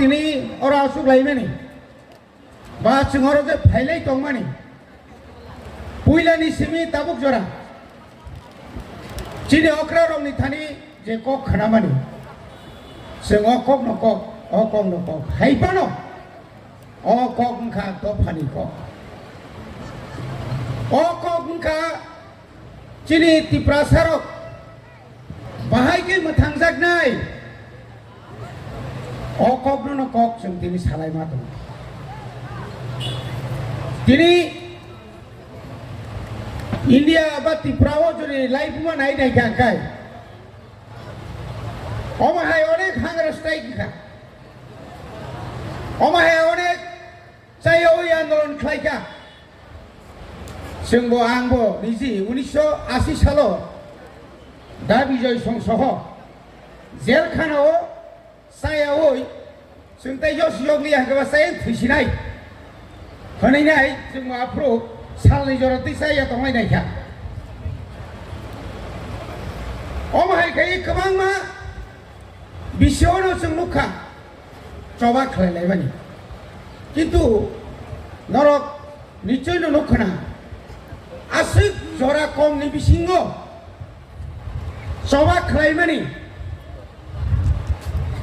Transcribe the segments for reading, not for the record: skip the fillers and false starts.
তিনি ওরা আসুক লাইমানি বা চিঙর যে ফাইলাই টংমানি পুইলানি সিমি তাবুক জরা চিনি অক্রা রংনি থানি যে কক খানামানি जों अकक नकक अकक नकक हाइबानो अकक ओंखा दफानि कक अकक ओंखा चिनि तिप्रासारक बाहायके मोथांजागनाय अकक नकक जों दिनै सालायमा दं दिनै इन्डिया बा त्रिपुराव जुदि लाइफमा नायनायखाय অমাহায় অনেক হাঙ্গার স্ট্রাইক খা অমাহায় অনেক চাই ওই আন্দোলন খাইকা जोंबो आंबो निजि 1980 सालाव दा बिजय संसह जेलखानाव सायावै जों ताइजो सियगनि हागबा साय थैसिनाय होनायनाय जों माफ्रो सालनि जरति साया दंलायनायखा अमाहाय खाय गोबां मा बिसियावनो जों नुखा जबा खालायलायबानि किन्तु नरक निश्चयनो नुखना आसिक जरा कमनि बिसिङो जबा खालायबानि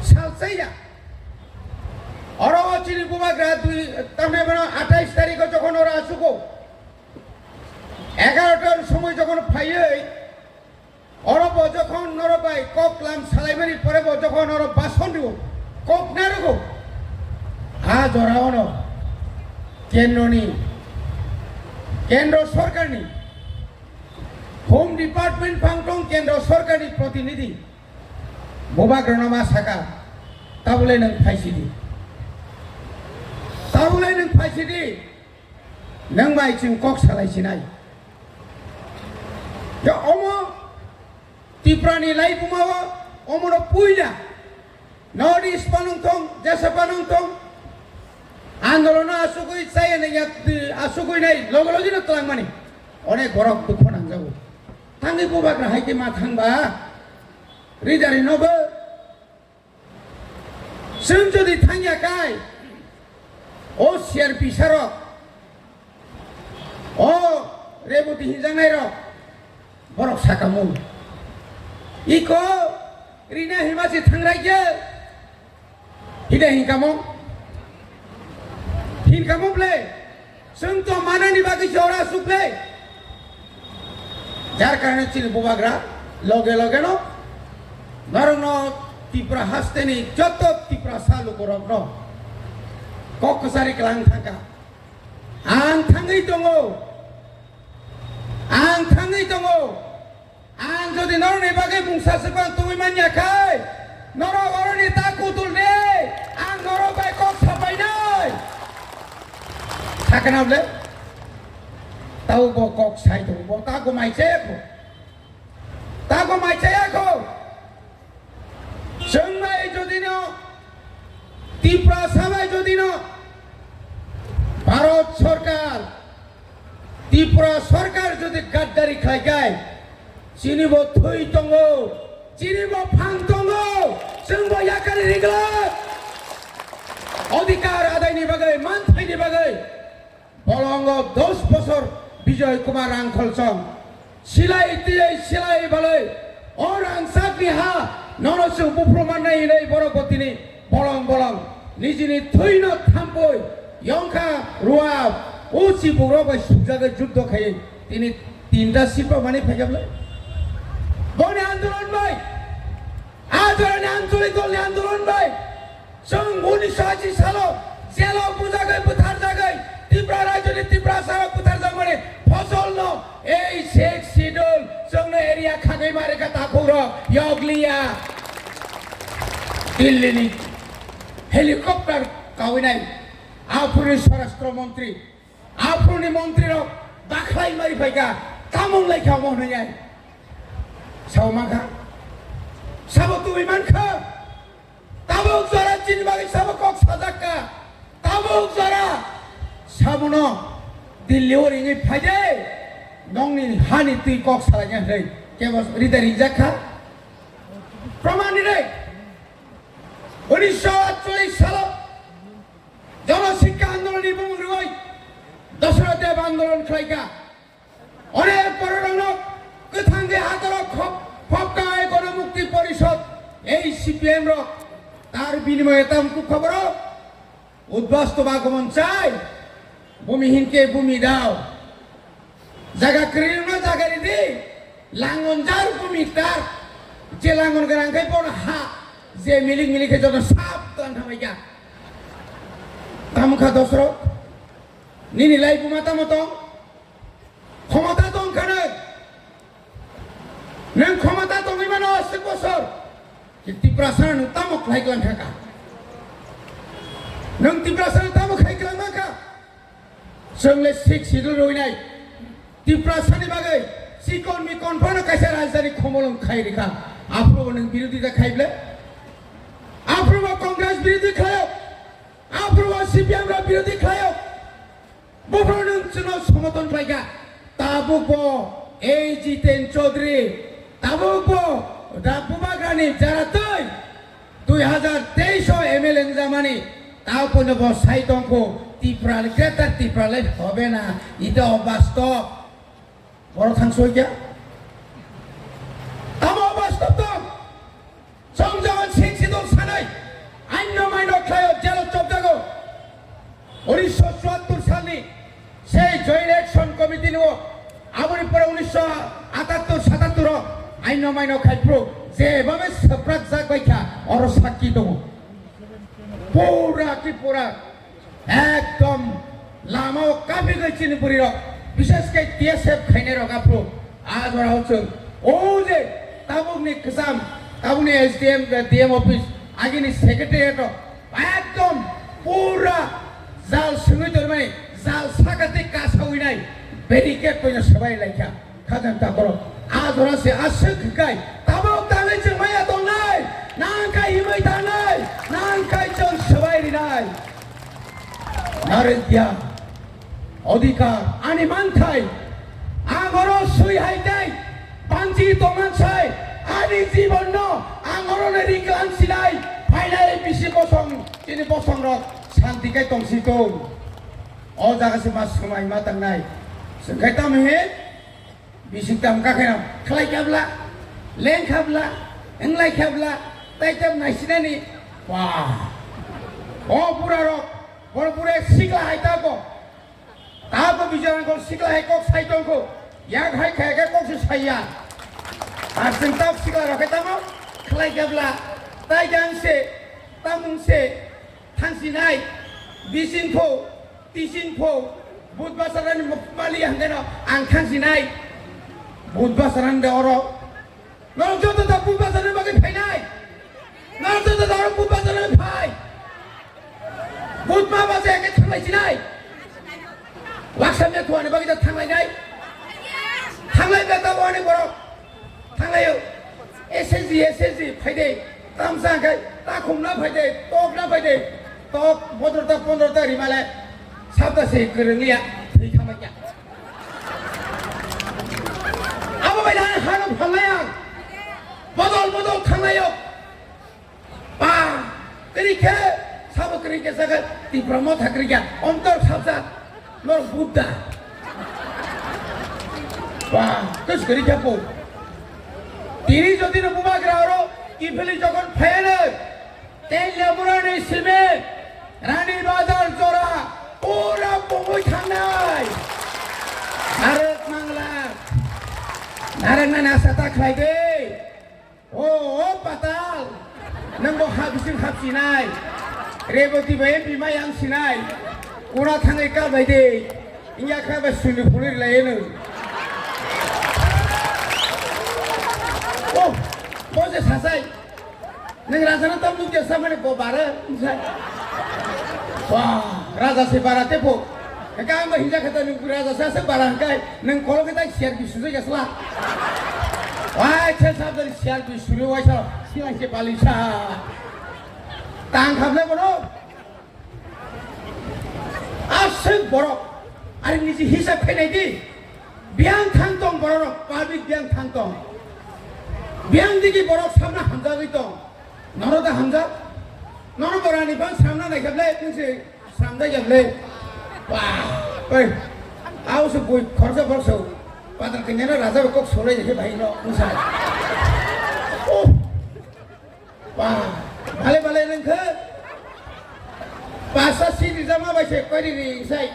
सालसाया अरचिनि बुबाग्रा दुई तारमाने 28 तारिखआव যখন ওরা আসুকো 11টার সময় যখন ফাইयै অরব যখন নরবাই ককলাম সালাইমানি পরে যখন অরব বাসন দিব কক নারগো আ জরাওন কেন্দ্র সরকারনি হোম ডিপার্টমেন্ট ফাংটং কেন্দ্র সরকারনি প্রতিনিধি ববাগ্রনামা সাকা তাবলে নং ফাইসিদি नों माइथिं कक सालायसिनाय दा अमो त्रिपुरानि लाइफुमाव अमनो पुइला नर्थ इस्ट पानंथं जेसा पानंथं आन्दोलन आसुगै चायने आसुगैनाय लगे लगेनो तलांमानि अनेक गरक दुख नांजागौ थांगै बबाग्रा हायके मा थांबा रिदारि नबो जों जुदि थांयाखाय ओ सिआरपि सारक ओ रेबती हिंजांनाय रक बरक साकामु इको रिना हिमासि थांरायजे हिदा हिनकामोब्ले जों तो मानानि बागै जरा सुप्ले जार कारणे चिनि बबाग्रा लगे लगे न नरनो त्रिपुरा हास्तेनि जत त्रिपुरा सालु करक न ककसारि क्लां थांगा आं थाङै दङ आं जुदि नरनि बागै बुंसासोबा तुइ मानियाखै नर अरनि ताकु तुलने आं नर बाय कक साबायनाय थाकनाबले ताउ बो कक साइ दङ बो तागो माइसेखौ जोंनाय जुदि न त्रिपुरा साबाय जुदि न भारत सरकार त्रिपुरा सरकार जुदि गाद्दारि खालायगाय चिनिबो थै दङ चिनिबो फां दङ जोंबो याकारि रिगला अधिकार आदायनि बागै मानथायनि बागै बलंग 10 বছর বিজয় কুমার आंखलसं सिलाय बालै और आंसाकनि हा नरसु बुफ्रमानाय नै बरगतिनि बलं निजिनि थैनो थाम्पै यंखा रुआब ओसि बरबाय सुजागै जुद्ध खायै तिनि तीनटा सिपा माने फैजाबले बने आंदोलन बाय आदरनि आंचलिक दलनि आंदोलन बाय जों 1980 सालाव जेलाव बुजागै बुथार जागै त्रिपुरा रायजोनि त्रिपुरा सायाव बुथार जागै फसल न এই শেখ শিডুল जोंनो एरिया खागै मारेका ताखौर यगलिया दिल्लीनि हेलिकप्टार गावैनाय आफुनि स्वराष्ट्र मन्त्री आफुनि मन्त्री दाख्लाय मारि फैगा तामुं लायखा महनैयाय सावमाखा साबो तुइ मानखा ताबुक जरा चिन बागै साबो कक साजाक्का ताबुक जरा साबुनो दिल्ली ओरिङै फायदे नंनि हानि तुइ कक सालायnya रै केबस रिदारि जाखा प्रमाणि रै 1948 सालाव বিনিময়ে তামকু খবর উদ্বাস্ত বাগমন চাই ভূমিহীনকে ভূমি দাও জায়গা করিল না জায়গা দি লাঙ্গন যার ভূমি তার যে লাঙ্গন গোনাंखाय বড় হা যে মিলিকে যত সাবধান থামাইয়া তামুখা দশরথ নিনিলাই বুমাতা মতো ক্ষমতা দंखानो नों क्षमता दंङैमानो 80 बोसोर टिप्रासार नों तामुक लायग्लांखाखा नों टिप्रासार तामुक खायग्लांनाखा जोंले सिदल रइनाय टिप्रासारनि बागै सिकन मिकन फानो कायसा राजधानी खमलम खायरिखा आफ्रो नों बिरोधिता खायब्ले आफ्रो कांग्रेस बिरोधि खायो आफ्रो सीपीएम रा बिरोधि खायो बफ्रो नों जोंनो समर्थन पाइगा ताबुको ए जितेन चौधरी ताबुको दाबुबाग्रानि जारा तै 2023 एमएलए जामानि तावपनो बसाइ दंखो टिप्राल ग्रेटार टिप्रालाय হবে না এটা অবাস্তব বড় থাংসইয়া তামো অবাস্তব তো সংযম সিংসিদল সানাই আইন মাইন খায় জেল চপদাগো 1974 সালে সেই জয়েন্ট অ্যাকশন কমিটি নিও আবরি পরে 1978 77 আইন মাইন খাইপ্রো যেভাবে সপ্রাক জাগবাইখা অর সাক্ষী দङ পুরা কি পুরা একদম লামাও কাবি গইছিনি পুরির বিশেষ করে টিএসএফ খাইনে রগাপ্রো আজ ওরা হচ্ছে ও যে তাবুকনি কসাম তাবুকনি এসডিএম ডিএম অফিস আগিনি সেক্রেটারিয়েট একদম পুরা জাল সঙ্গে ধরে জাল সাকাতে কাছাউইনাই ব্যারিকেড কইনা সবাই লাইখা খাজান তা করো আজ ওরা সে আসে খাই তাবুক তালে জমায়া দং নাই নাংকাই হিমাই তা নাই নাংকাই চল সবাই রিনাই নারেদিয়া অধিকার আনি মানথাই আগর সুই হাইতাই পাঞ্জি দমানছাই আনি জীবন আগরনে রিকান সিলাই ফাইনাই বিসি বসং তিনি বসং রক শান্তিকাই তংসিতো অ জাগাসে মাস সমাই মাতাंनाय संखाय तामहे बिसि ताम काखेना खलायखाब्ला लेंखाब्ला एंलायखाब्ला ताइताम नायसिनानि वा अ पुरा रक बरपुरे सिगला हायताको ताबो बिजारांखौ सिगला हायको साइतंखौ याग हाय खायगा कौसो साइया आरजों ताब सिगला रखायतामो खलायखाब्ला ताइजांसे तामुंसे थांसिनाय बिसिनखौ तिसिनखौ बुधबासारानि मालि हांदेनो आं थांसिनाय बुधबासारानि अर नरजों दा बुधबासारानि बागै फायनाय नरजों दा बुधबासारानि फाय बुधमा बाजे एके थांलायसिनाय वाक्सामने थुवानि बागै थांलायनाय थांलायबा दाबानि बर' थांलायो एसएसजि फायदे तामसांखाय ताखुमना फायदे तकना फायदे तक 15 रिमाले साबदासे गोरोंलिया थै थांबायया आबो बायदान हानो फानलाया बदल थांलायो बा करिखे साबो करिखे जागा तिब्रमो थाकरिया अंतर साबजा नर बुद्धा बा कस करिखे पो तिनि जदि न बुबाग्रारो किफेलि जगन फायनो तेल लेबुरानि सिमे रानी बाजार जरा पूरा बंगै थांनाय भारत मांगला नारायण नासा ताख्लायदे ओ पाताल नंगो हाबिसिं हाबसिनाय रेबती बाय बिमाय आं सिनाय उना थाङै का बायदे इया खाबा सुनि फुरि लायनो ओ बजे सासाय नों राजाना तमनु देसा माने को बारे वाह राजा से बारा तेपो का आं हिजा खता नों राजा से बारा हंकाय नों कल के ता शेर बिसुजै गसला वाय छे साबदरि शेर बिसुरि वायसा सिलांसे बालिसा तां खाबले बनो आसे बरो आरो निजि हिसाब फैनायदि बियां थांतं बरो पाब्लिक बियां थांतं बियां दिगि बरो सामना हामजा गैतं नरदा हामजा नरबरानि बां सामना नायखाबले नोंसे सामदा जाबले वा ओइ आवसो बय खरजा बरसौ बादार कन्याना राजा बकक सोलाय देखे भाइनो मुसा ओ वा भाले नोंखो asa sini sama baca kori ni saya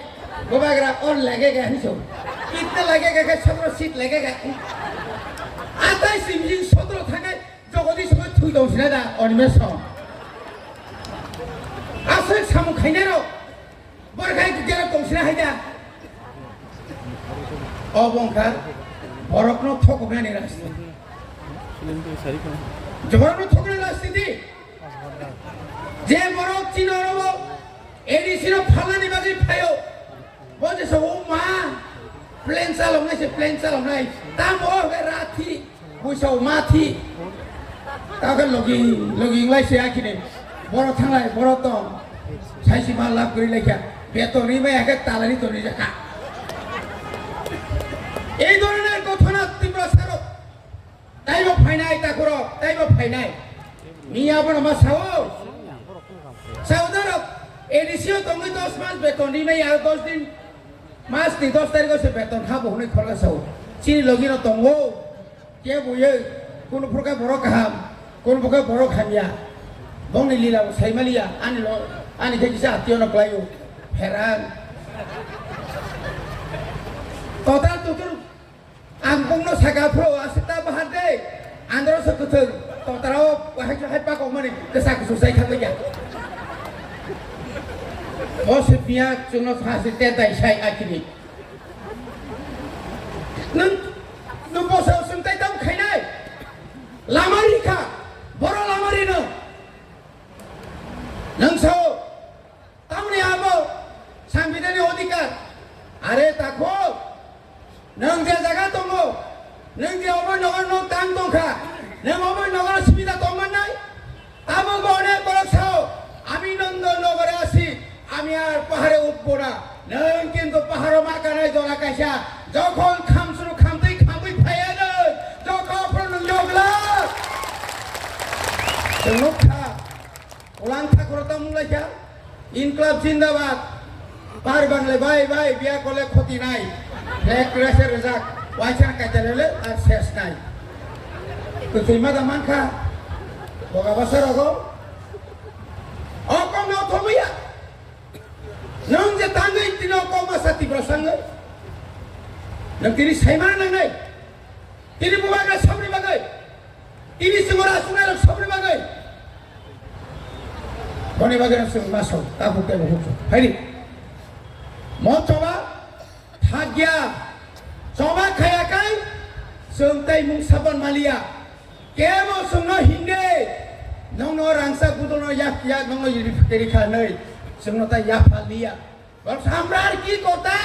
gobagra on lagi kan so kita lagi kan sabro sit lagi kan atai simjin sodro thangai jogodi semua thui dong sini ada on meso asa samu khaina ro berkai kira kong sini haida obongka borokno thokna ni rasti জবরনো থকলে রাজনীতি যে বরক চিনরব এডিসির ফালানি বাজি ফায়ো বজে সব মা plane চালামনাই তাম ও রাথি বুইসাও মাথি তাকে লগি লাইছে আখিনে বড় থাংলাই বড় তো সাইসি মা লাভ করি লেখা বেতনই মা একে তালানি তনি জাকা এই ধরনের ঘটনা তীব্র সারক তাইব ফাইনাই তাকর তাইব ফাইনাই মিয়া বড় মা সাও সাউদার এডিসিও তুমি 10 মাস বেতন দিনাই আর 10 দিন মাস নি 10 তারিখ সে বেতন খাবো হনে খরলা সাও চিনি লগিন তঙ্গো কে বইয়ে কোন প্রকার বড় কাম কোন প্রকার বড় খামিয়া বংনি লীলা সাইমালিয়া আনি থেকে আত্মীয় নকলাইও হেরান total tutur angkung no sagapro asita bahade andro setutur totaro hai pa ko mani kesak susai khamya mosipia chuno phasite dai sai akini nung bosa suntai tam khainai lamari kha boro lamari no nang so tamni abo sambidani odikar are takho nang dia jaga tongo nang dia obo nogon no tang tongkha nang obo nogon সুবিধা তঙ্গন নাই আমো গনে বরছাও আমি নন্দ নগরে আসি আমি আর পাহাড়ে উঠবো না নং কিন্তু পাহাড় মাকানাই জলা কাইসা যখন খামসুরু খামতেই ফাইয়া নই যখন প্রণ জগলা নখা ওলান ঠাকুরতা মুলাইছা ইনকলাব জিন্দাবাদ পার বাংলা ভাই বিয়া করলে ক্ষতি নাই এক রেসের রেজাক ওয়াইছান কাইতালে আর শেষ নাই তো তুইমা দামান খা বগা বছর আগো অকম ন থমিয়া নং যে তাঙ্গই তিন অকম সাতি প্রসঙ্গ নং তিনি সাইমান নাই তিনি বুবাগা সাবরি বাগাই তিনি সিমরা সুনার সাবরি বাগাই বনি বাগার সঙ্গ মাসো তাবুকে বহুত হাইনি মচবা থাগিয়া চবা খায়াকাই সন্তাই মুং সাবন মালিয়া কেমো সঙ্গ হিন্দে নং রাংসা গুদনো ইয়াকিয়া নং ইরি ফেরি খাनै সঙ্গ তা ইয়াফালিয়া বল সম্রাট কি কথা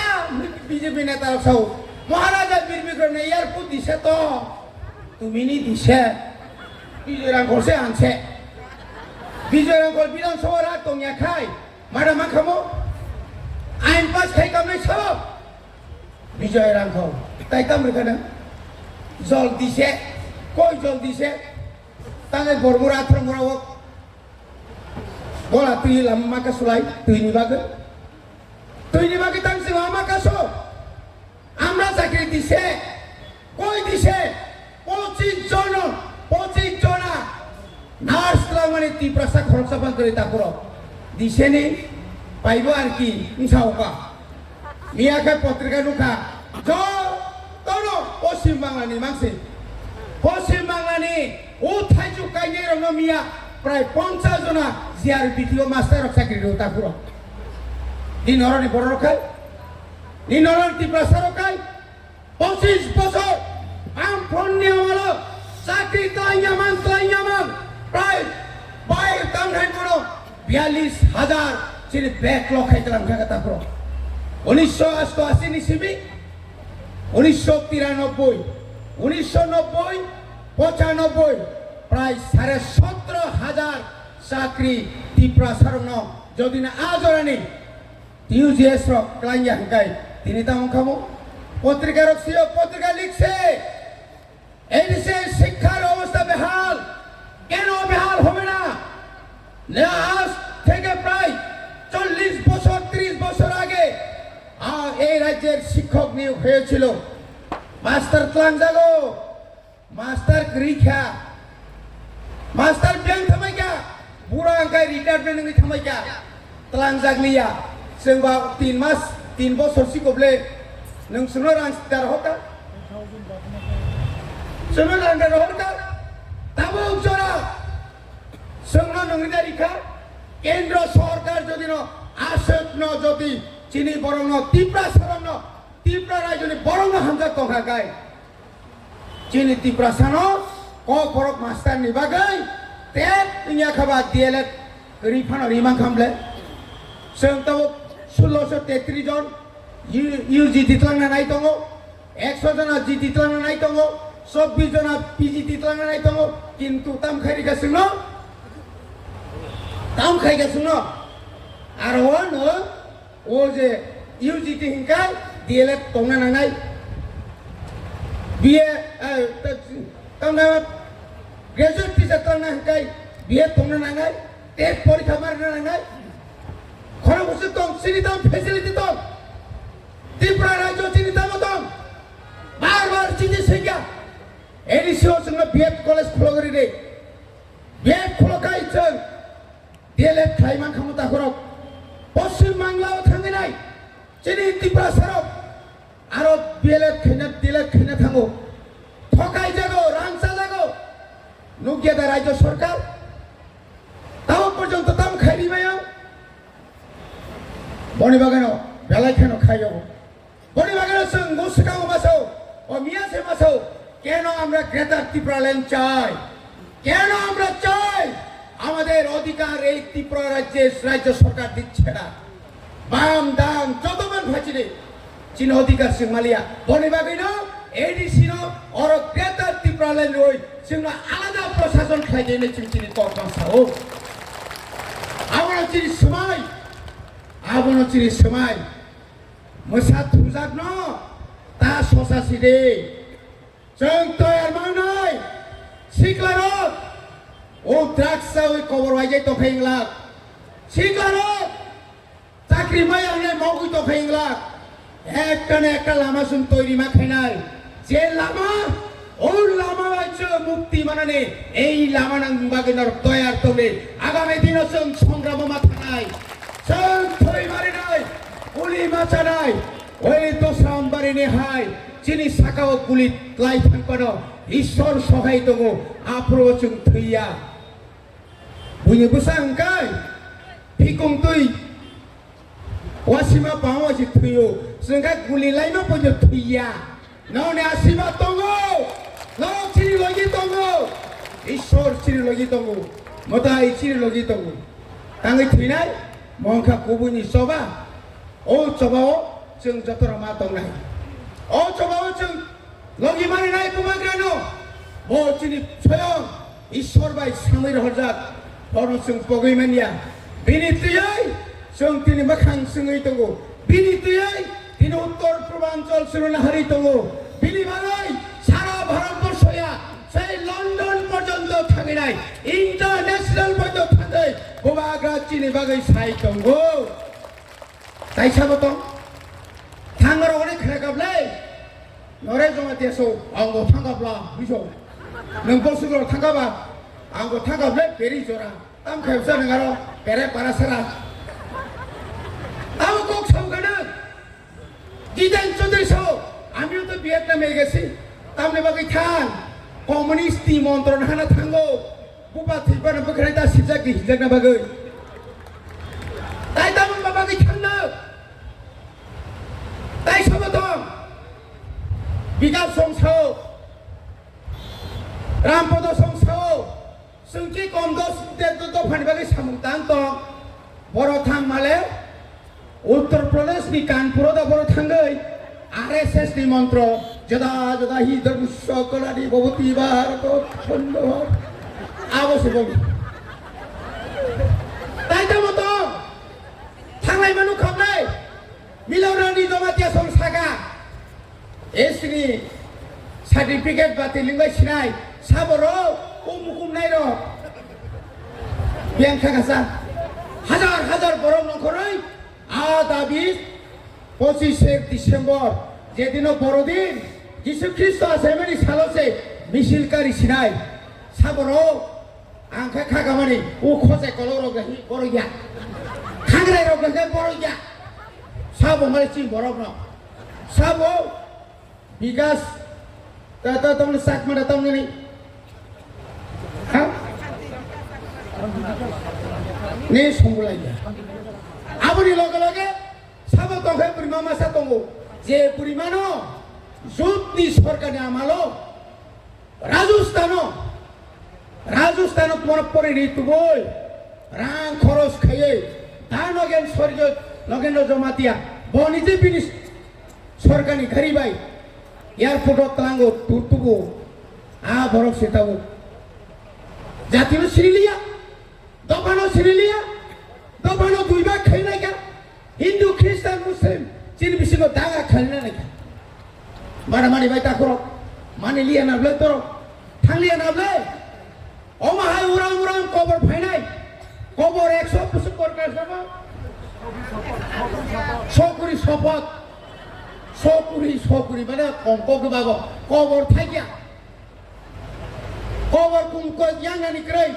বিজেপি নেতা সব মহারাজা বীর বিক্রম এয়ারপোর্ট দিছে তো তুমি নি দিছে বিজয়রাম ঘরছে আনছে বিজয়রাম ঘর বিধানসভা রাত তংয়া খাই মারা মা খামো আইন পাস খাই কামনাই সব বিজয়রাম ঘর তাই কামরে কেন জল দিছে কই জল দিছে তাঙ্গে গরমুরা আত্রমুরা হোক বলা তুই লাম্মাকা সুলাই তুই নিবাগে তাংসে আমাকা সো আমরা চাকরি দিছে কই দিছে 25 জনা নার্স মানে তীব্রসা খরচা পান করে তারপর দিছে নি পাইব আর কি ইনসাওকা মিয়াকে পত্রিকা নুখা তোনো পশ্চিম বাংলানি মাংসে পশ্চিম বাংলানি ও থাইজু কাইনে রং মিয়া প্রায় 50 জনা জিআর বিটিও মাস্টার চাকরি রো তারপর দিনরনি বড় রখাই দিনরনি তীব্রসা রখাই 25 বছর আম ফোন নিয়ে হলো চাকরি তাইয়ামান প্রায় বাইর কামঠাই বড় 42,000 চিনি ব্যাকলগ খাইতাম ঢাকা তারপর 1988 নিসিবি 1993 1990 95 প্রায় 17,500 চাকরি ত্রিপুরা সারণ যদি না আজরানি টিউজিএস রক ক্লাইয়া হাঙ্কাই তিনি তাম খামো পত্রিকা রক্সিও পত্রিকা লিখছে এই দেশে শিক্ষার অবস্থা বেহাল কেন বেহাল হবে না আজ থেকে প্রায় 40 বছর 30 বছর আগে এই রাজ্যের শিক্ষক নিয়োগ হয়েছিল মাস্টার ক্লাং জাগো মাস্টার গ্রিখা মাস্টার ব্যাংক থামাইকা বুড়া আঙ্কাই retirement থামাইকা telang jaglia sengba 3 bosor si koble nung suno rang dar hota suno rang dar hota tabo jora sengno nung dari ka kendra sarkar jodi no asok no jodi chini borong no tipra saram no tipra rai jodi borong no hamja tongha gai chini tipra sano ko borok master ni bagai tet inya khaba dielet rifano rimang kamble seng tabo 1633 জন Yuji দিতলাং না নাই তঙ্গ 100 জন জি দিতলাং না নাই তঙ্গ 24 জন PG দিতলাং না নাই তঙ্গ কিন্তু তাম খাইরি গাসিং ন তাম খাই গাসিং ন আর ও যে ইউজি টি হিংকা দিয়েলে তংনা নাঙাই বিয়ে তংনা গ্রাজুয়েট টিচার তংনা হিংকাই বিয়ে তংনা নাঙাই টেট পরীক্ষা মারনা নাঙাই খরা বসে তং সিনিতাম ফ্যাসিলিটি তং ত্রিপুরা রাজ্য চিনিতাম তং বারবার চিঠি সেগা এডিসিও সঙ্গে বিএড কলেজ খুলগরি রে বিএড খুলকাই চং ডিএলএড খাইমান ক্ষমতা করক পশ্চিম বাংলাও থাঙ্গে নাই চিনি ত্রিপুরা সারক আরো বিএলএড খেনে ডিএলএড খেনে থাঙ্গো ঠকাই জাগো রাংসা জাগো নুকিয়াদা রাজ্য সরকার তাও পর্যন্ত তাম খাইরি মায়া বনি বাগানো বেলাই খেনো খাই যাবো বনি বাগানো সঙ্গ গোসকাও মাসাও ও মিয়াসে মাসাও কেন আমরা গ্রেটার ত্রিপুরা ল্যান্ড চাই কেন আমরা চাই আমাদের অধিকার এই ত্রিপুরা রাজ্য সরকার দিচ্ছে না বাম দাম যতবার ভাজিরে চীন অধিকার সিং মালিয়া বনি বাগানো এডিসি নো আর গ্রেটার ত্রিপুরা ল্যান্ড ওই সিংনা আলাদা প্রশাসন খাই দিনে চিনি তক মাসাও আমরা চিনি সময় আবনো চিনি সময় মসা থুজাক ন তা সসাসি দে जों तयार मावनाय सिख्लारक ও দ্রাগসা ওই খবর হয়ে তো ফেংলা সিখ্লারক চাকরি মাইয়ানে মাউই তো ফেংলা একটা লামা শুন তৈরি মা খাইনাই যে লামা ও লামা আছে মুক্তি মানানে এই লামা নাং বাগিনার তয়ার তবে আগামী দিনে जों সংগ্রাম মাথা নাই जों থই মারি নাই গুলি মাচা নাই ওই দোসাম বাড়ি নেহাই চিনি সাকাও গুলি লাই থাকবানো ঈশ্বর সহায় দङ আপ্র जों থইয়া বুঝে বুসাংকাই ফিকং তুই ওয়াসিমা পাওয়াছি থইও जोंखा गुলি লাইমা পজে থইয়া ননে আসিমা দङ ন চিনি লগি দङ ঈশ্বর চিনি লগি দङ মতাই চিনি লগি দङ তাঙ্গै থইনাই মংখা কবুনি সবা ও সবাও जों जतरा मा दंनाय ও সবাও जों লগি মারি নাই পুমাগ্রানো ও চিনি স্বয়ং ঈশ্বর বাই সামৈ হরজাক বড় जों পগৈমানিয়া বিনিতयै जों তিনি মাখাং সঙ্গৈ দङ বিনিতयै তিনি উত্তর পূর্বাঞ্চল সুরনাহারি দङ বিনিবালাই সারা ভারতবর্ষয়া সেই লন্ডন পর্যন্ত থাকি নাই ইন্টারন্যাশনাল পর্যন্ত থাকে পুমাগ্রা চিনি বাগৈ সাই দङ তাই সাবত थांगार अनेक खेलागाबलै नरे जमा देसौ आंगो थांगाब्ला बिजौ नों बसुगुराव थांगाबा आंगो थांगाबलै बेरि जरा ताम खायबसा नोंगारो बेरे पारासारा आव कोक सावगानो दिदान चौधुरीसौ आमिও তো ভিয়েতনামে গেছি তামনে বাগै थां कम्युनिस्ट नि मन्त्रन हाना थांगौ बुबा थैबानो बखराय दा सिजागि हिजागना बागै ताइ तामन बागै थांनो তাই সবতম বিকাশ সংসাও রামপদ সংসাও সুংকি কমদস তো ফানিবাগে সামুতান তো বড় থাং মালে উত্তর প্রদেশ নি কানপুর দা বড় থাঙ্গৈ আরএসএস নি মন্ত্র যদা যদা হি ধর্ম সকলানি ভবতি ভারত খণ্ড আবশ্যক তাই মত থাংলাই মানু খাবলাই मिलावरानि जमातिया संसागा एसनि सार्टिफिकेट बाति लिंबाय सिनाय साबरो उमुकुम नायर बेंखा गासा हाजार हाजार बर' नखरै आदाबि 25 डिसेम्बर जेदिनो बर'दिन जिसु ख्रिस्ट आसेमानि सालसे मिसिलकारि सिनाय साबरो आंखा खागामानि उ खजे कलरो गहि बर'या खांग्रा rok ke borok ya sabo malisi borok no sabo bigas tata tong sak mana tong ni ha ni songgulai ya aboni loge sabo tong ke prima masa tongo je purimano jotni সরকার আমalo রাজস্থান তোমার পরে ঋতু বই রাং খরচ খাইয়ে ধান again স্বর্গ লগেন জমাতিয়া বনিজে বিনিস সরকারি ঘরি by airport তলাঙ্গ তুরতুবো আ বরফ সেটাবো জাতিনো সিরিলিয়া দফানো সিরিলিয়া দফানো দুই ভাগ খাই নাই কা হিন্দু খ্রিস্টান মুসলিম চিন বিশিগো দাগা খাই না নাই মারামারি বাই তা করো মানে লিয়া নাবলে তোর থাংলিয়া নাবলে অমাহাই উরাং উরাং কবর ফাইনাই কবর 100 বছর করবে সকুরি শপথ সকুরি মানে কম বাবা কবর থাইয়া কবর কুমকো ইয়াঙ্গানি ক্রই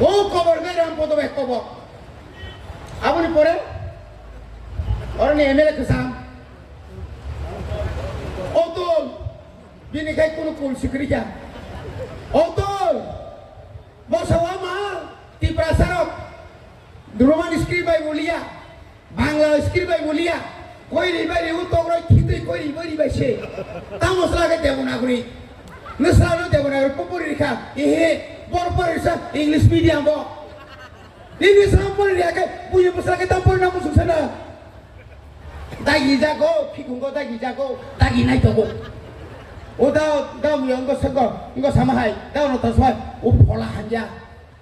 ও কবর গাইরাম পদবে কবর আপনি পরে অরনি এমএলএ কসাম অতল বিনিখাই কোন কুল সিকরিয়া অতল বসাওয়া মা তিপ্রাসারক রোমান স্ক্রিপ্ট বলিয়া বাংলা স্ক্রিপ্ট বলিয়া কই রিবাই উ তগরই খিতে কই রিবাই বাইছে তা মশলাকে দেব না করি নসানো দেব না পপুরি রেখা এহে বরপরিসা ইংলিশ মিডিয়াম ব ইংলিশ নাম্বার রেখা বুঝে মশলাকে দাম পড়ে না মুসুছে না দাগি যাগো ফিকুঙ্গো দাগি যাগো দাগি নাই তো ও দাও মিয়ঙ্গো সঙ্গ ইঙ্গো সামাহাই দাও ন তসবাই ও ফলা হাঞ্জা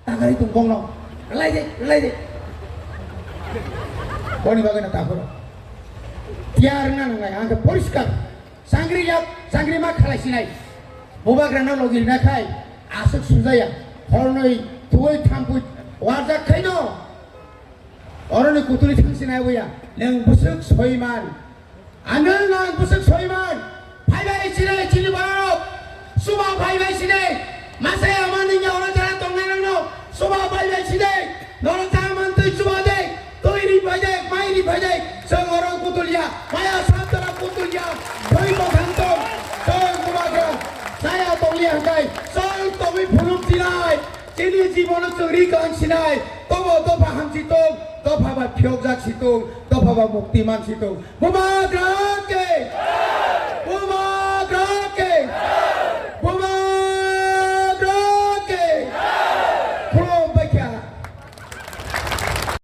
তাগারি তুমগং ন লাই দে কোনি বাগে না তাকো তিয়ার না নাই আকে পরিষ্কার সাংগ্রি মা খালাইছি নাই bobagra na logil na khai asuk sujaya hornoi tuoi thampu warja khaino oroni kuturi thangsi na boya nang busuk soiman anal nang busuk soiman bhai bhai sinai chili baro suba bhai bhai sinai masai amani nya ora jara tongnai nang suba bhai bhai sinai nora taman tui suba dei toiri bhai mai ri bhai song orong kutulia maya sabdara kutulia thoi ko khantong song bobagra saya toliang kai song tomi phulum sinai chini jibon chori kan sinai tobo to baham sitong to bhaba phyok jak sitong to bhaba mukti man sitong bobagra ke